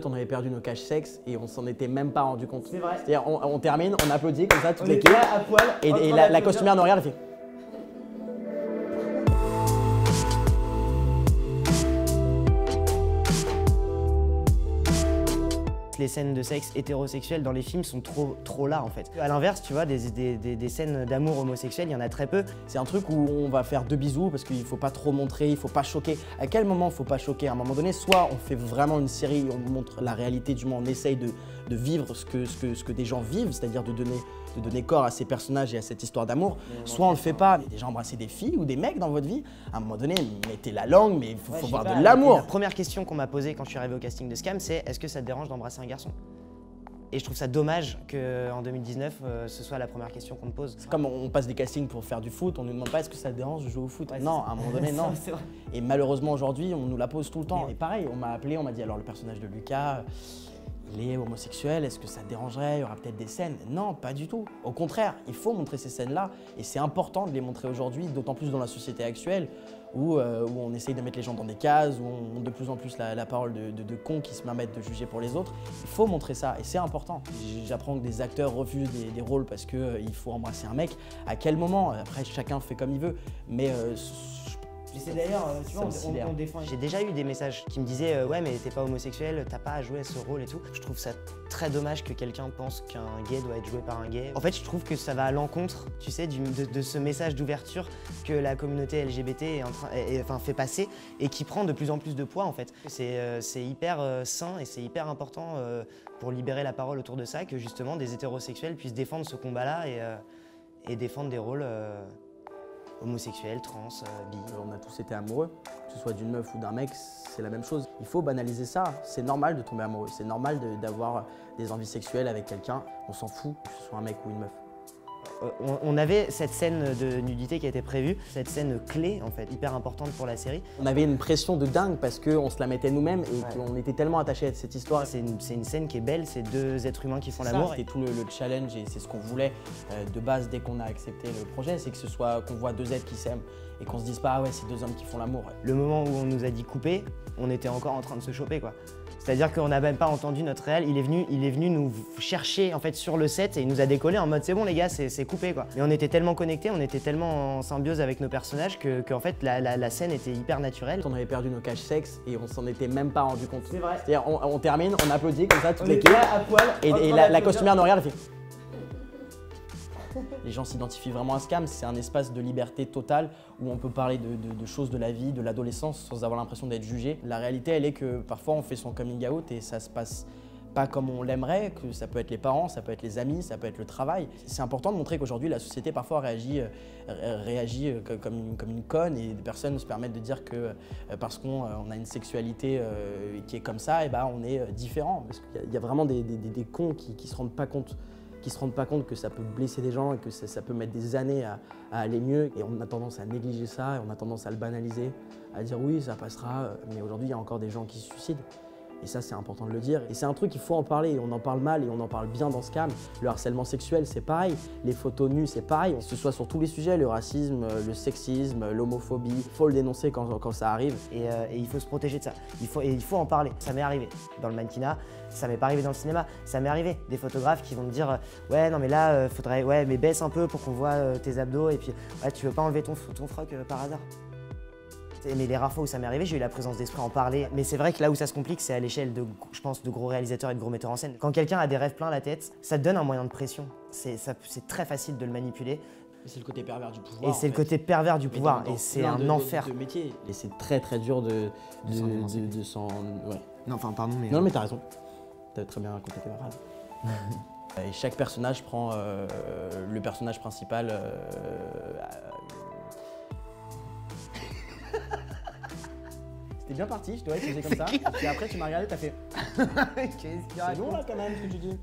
On avait perdu nos caches sexe et on s'en était même pas rendu compte. C'est vrai. C'est-à-dire on termine, on applaudit comme ça toute On l'équipe. était là à poil. Et la costumière nous regarde et fait. Les scènes de sexe hétérosexuel dans les films sont trop là en fait. À l'inverse, tu vois, des scènes d'amour homosexuel, il y en a très peu. C'est un truc où on va faire 2 bisous parce qu'il faut pas trop montrer, il faut pas choquer. À quel moment il faut pas choquer? À un moment donné, soit on fait vraiment une série, on montre la réalité du monde, on essaye de vivre ce que des gens vivent, c'est-à-dire de donner corps à ces personnages et à cette histoire d'amour, soit on le fait pas. Déjà embrasser des filles ou des mecs dans votre vie, à un moment donné, mettez la langue, mais il faut voir de l'amour. La première question qu'on m'a posée quand je suis arrivé au casting de Scam, c'est est-ce que ça te dérange d'embrasser un garçon? Et je trouve ça dommage qu'en 2019, ce soit la première question qu'on me pose. Comme on passe des castings pour faire du foot, on ne nous demande pas est-ce que ça te dérange de jouer au foot. Non, à un moment donné, non. C'est vrai. Et malheureusement aujourd'hui, on nous la pose tout le temps. Et pareil, on m'a appelé, on m'a dit alors le personnage de Lucas, il est homosexuel, est-ce que ça te dérangerait? Il y aura peut-être des scènes? Non, pas du tout. Au contraire, il faut montrer ces scènes-là et c'est important de les montrer aujourd'hui, d'autant plus dans la société actuelle où on essaye de mettre les gens dans des cases, où on a de plus en plus la parole de cons qui se permettent de juger pour les autres. Il faut montrer ça et c'est important. J'apprends que des acteurs refusent des rôles parce qu'il faut embrasser un mec. À quel moment? Après, chacun fait comme il veut, mais C'est d'ailleurs, tu vois, on défend. J'ai déjà eu des messages qui me disaient ouais mais t'es pas homosexuel, t'as pas à jouer ce rôle et tout. Je trouve ça très dommage que quelqu'un pense qu'un gay doit être joué par un gay. En fait, je trouve que ça va à l'encontre, tu sais, de ce message d'ouverture que la communauté LGBT fait passer et qui prend de plus en plus de poids en fait. C'est hyper sain et c'est hyper important pour libérer la parole autour de ça que justement des hétérosexuels puissent défendre ce combat-là et défendre des rôles homosexuels, trans, bi. On a tous été amoureux, que ce soit d'une meuf ou d'un mec, c'est la même chose. Il faut banaliser ça, c'est normal de tomber amoureux, c'est normal d'avoir des envies sexuelles avec quelqu'un, on s'en fout que ce soit un mec ou une meuf. On avait cette scène de nudité qui a été prévue, cette scène clé en fait, hyper importante pour la série. On avait une pression de dingue parce qu'on se la mettait nous-mêmes et qu'on était tellement attachés à cette histoire. C'est une scène qui est belle, c'est 2 êtres humains qui font l'amour. C'était tout le challenge et c'est ce qu'on voulait de base dès qu'on a accepté le projet, c'est que ce soit qu'on voit 2 êtres qui s'aiment et qu'on se dise pas ah ouais c'est 2 hommes qui font l'amour. Le moment où on nous a dit couper, on était encore en train de se choper quoi. C'est-à-dire qu'on n'a même pas entendu notre réel, il est venu nous chercher en fait sur le set et il nous a décollé en mode c'est bon les gars, c'est coupé quoi. Mais on était tellement connectés, on était tellement en symbiose avec nos personnages que en fait la scène était hyper naturelle. On avait perdu nos caches sexe et on s'en était même pas rendu compte. C'est vrai. C'est-à-dire on termine, on applaudit comme ça toute l'équipe. On était là à poil. Et la costumière nous regarde et fait. Les gens s'identifient vraiment à Scam, c'est un espace de liberté totale où on peut parler de choses de la vie, de l'adolescence sans avoir l'impression d'être jugé. La réalité, elle est que parfois on fait son coming out et ça se passe pas comme on l'aimerait, que ça peut être les parents, ça peut être les amis, ça peut être le travail. C'est important de montrer qu'aujourd'hui la société parfois réagit comme une conne et des personnes se permettent de dire que parce qu'on a une sexualité qui est comme ça, et ben on est différent. Parce qu'il y a vraiment des cons qui se rendent pas compte que ça peut blesser des gens et que ça peut mettre des années à aller mieux. Et on a tendance à négliger ça, et on a tendance à le banaliser, à dire oui, ça passera, mais aujourd'hui, il y a encore des gens qui se suicident. Et ça, c'est important de le dire. Et c'est un truc qu'il faut en parler, et on en parle mal et on en parle bien dans Scam. Le harcèlement sexuel, c'est pareil. Les photos nues, c'est pareil. Que ce soit sur tous les sujets, le racisme, le sexisme, l'homophobie. Il faut le dénoncer quand ça arrive. Et il faut se protéger de ça. Il faut en parler. Ça m'est arrivé dans le mannequinat, ça m'est pas arrivé dans le cinéma. Ça m'est arrivé des photographes qui vont me dire ouais, non mais là, faudrait, ouais, mais baisse un peu pour qu'on voit tes abdos. Et puis, ouais, tu veux pas enlever ton froc par hasard? Mais les rares fois où ça m'est arrivé, j'ai eu la présence d'esprit à en parler. Mais c'est vrai que là où ça se complique, c'est à l'échelle de, je pense, de gros réalisateurs et de gros metteurs en scène. Quand quelqu'un a des rêves plein la tête, ça te donne un moyen de pression. C'est très facile de le manipuler. C'est le côté pervers du pouvoir. Et c'est le côté pervers du pouvoir, et c'est un enfer. De métier. Et c'est très dur de s'en... Ouais. Non, enfin, pardon, mais... Non, mais t'as raison. T'as très bien raconté tes phrases. Et chaque personnage prend le personnage principal. C'était bien parti, je dois être comme ça. Et après, tu m'as regardé, t'as fait. C'est long là quand même ce que tu dis.